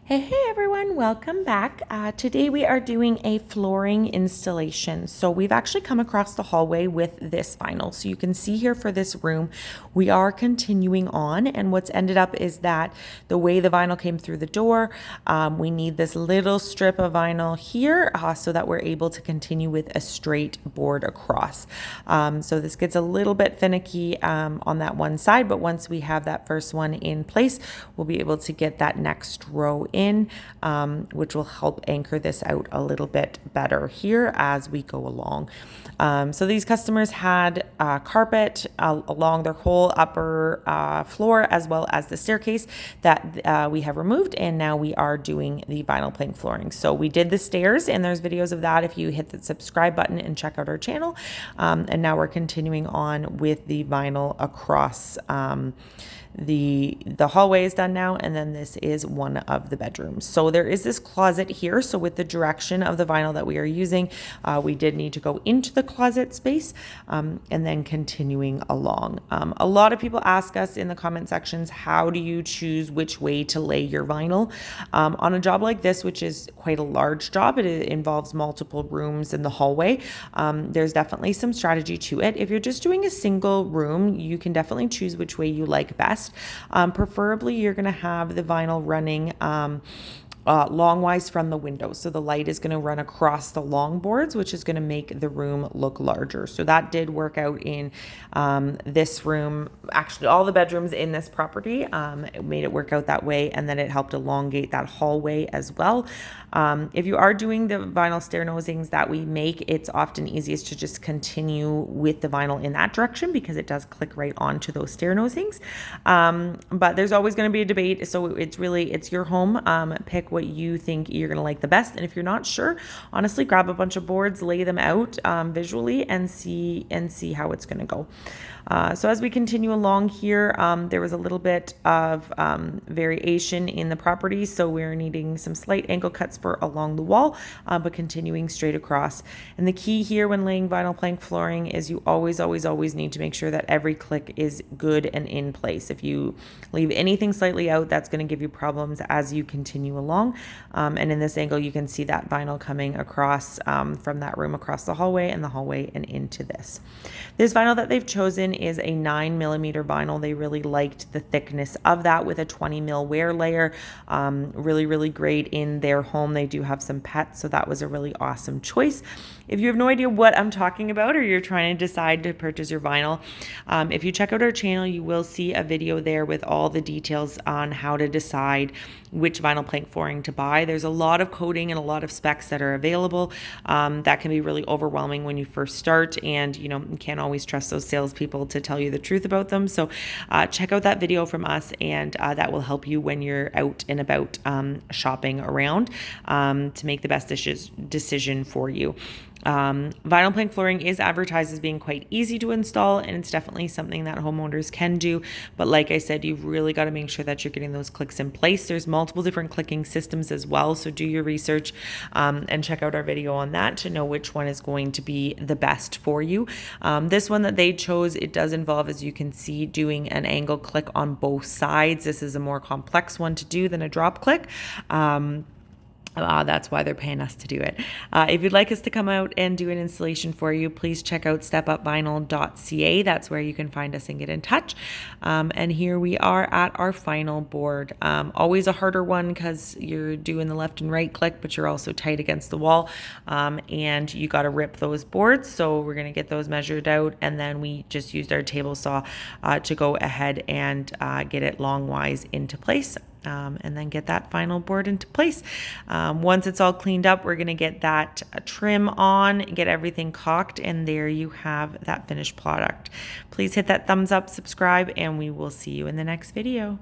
Hey everyone, welcome back. Today we are doing a flooring installation. So we've actually come across the hallway with this vinyl. So you can see here for this room, we are continuing on, and what's ended up is that the way the vinyl came through the door, we need this little strip of vinyl here so that we're able to continue with a straight board across. So this gets a little bit finicky on that one side, but once we have that first one in place, we'll be able to get that next row in, which will help anchor this out a little bit better here as we go along. So these customers had carpet along their whole upper floor as well as the staircase that we have removed, and now we are doing the vinyl plank flooring. So we did the stairs, and there's videos of that if you hit the subscribe button and check out our channel. And now we're continuing on with the vinyl across the hallway is done now, and then this is one of the bedrooms. So there is this closet here. So with the direction of the vinyl that we are using, we did need to go into the closet space and then continuing along. A lot of people ask us in the comment sections, how do you choose which way to lay your vinyl? On a job like this, which is quite a large job, it involves multiple rooms in the hallway. There's definitely some strategy to it. If you're just doing a single room, you can definitely choose which way you like best. Preferably, you're going to have the vinyl running longwise from the window. So the light is going to run across the long boards, which is going to make the room look larger. So that did work out in this room. Actually, all the bedrooms in this property, it made it work out that way, and then it helped elongate that hallway as well. If you are doing the vinyl stair nosings that we make, it's often easiest to just continue with the vinyl in that direction because it does click right onto those stair nosings. But there's always going to be a debate. So it's your home. Pick what you think you're going to like the best. And if you're not sure, honestly, grab a bunch of boards, lay them out visually, and see how it's going to go. So as we continue along here, there was a little bit of variation in the property. So we're needing some slight angle cuts for along the wall, but continuing straight across. And the key here when laying vinyl plank flooring is you always need to make sure that every click is good and in place. If you leave anything slightly out, that's going to give you problems as you continue along. And in this angle, you can see that vinyl coming across from that room across the hallway and the hallway and into this. This vinyl that they've chosen is a 9mm vinyl. They really liked the thickness of that with a 20mm wear layer. Really great in their home. They do have some pets, so that was a really awesome choice. If you have no idea what I'm talking about, or you're trying to decide to purchase your vinyl, if you check out our channel, you will see a video there with all the details on how to decide which vinyl plank flooring to buy. There's a lot of coding and a lot of specs that are available. That can be really overwhelming when you first start, and you can't always trust those salespeople to tell you the truth about them. So check out that video from us, and that will help you when you're out and about shopping around to make the best decision for you. Vinyl plank flooring is advertised as being quite easy to install, and it's definitely something that homeowners can do. But like I said, you've really got to make sure that you're getting those clicks in place. There's multiple different clicking systems as well. So do your research and check out our video on that to know which one is going to be the best for you. This one that they chose, it does involve, as you can see, doing an angle click on both sides. This is a more complex one to do than a drop click. That's why they're paying us to do it. If you'd like us to come out and do an installation for you, please check out stepupvinyl.ca. That's where you can find us and get in touch. And here we are at our final board. Always a harder one because you're doing the left and right click, but you're also tight against the wall. And you got to rip those boards. So we're going to get those measured out. And then we just used our table saw to go ahead and get it longwise into place. And then get that final board into place. Once it's all cleaned up, we're going to get that trim on, get everything caulked, and there you have that finished product. Please hit that thumbs up, subscribe, and we will see you in the next video.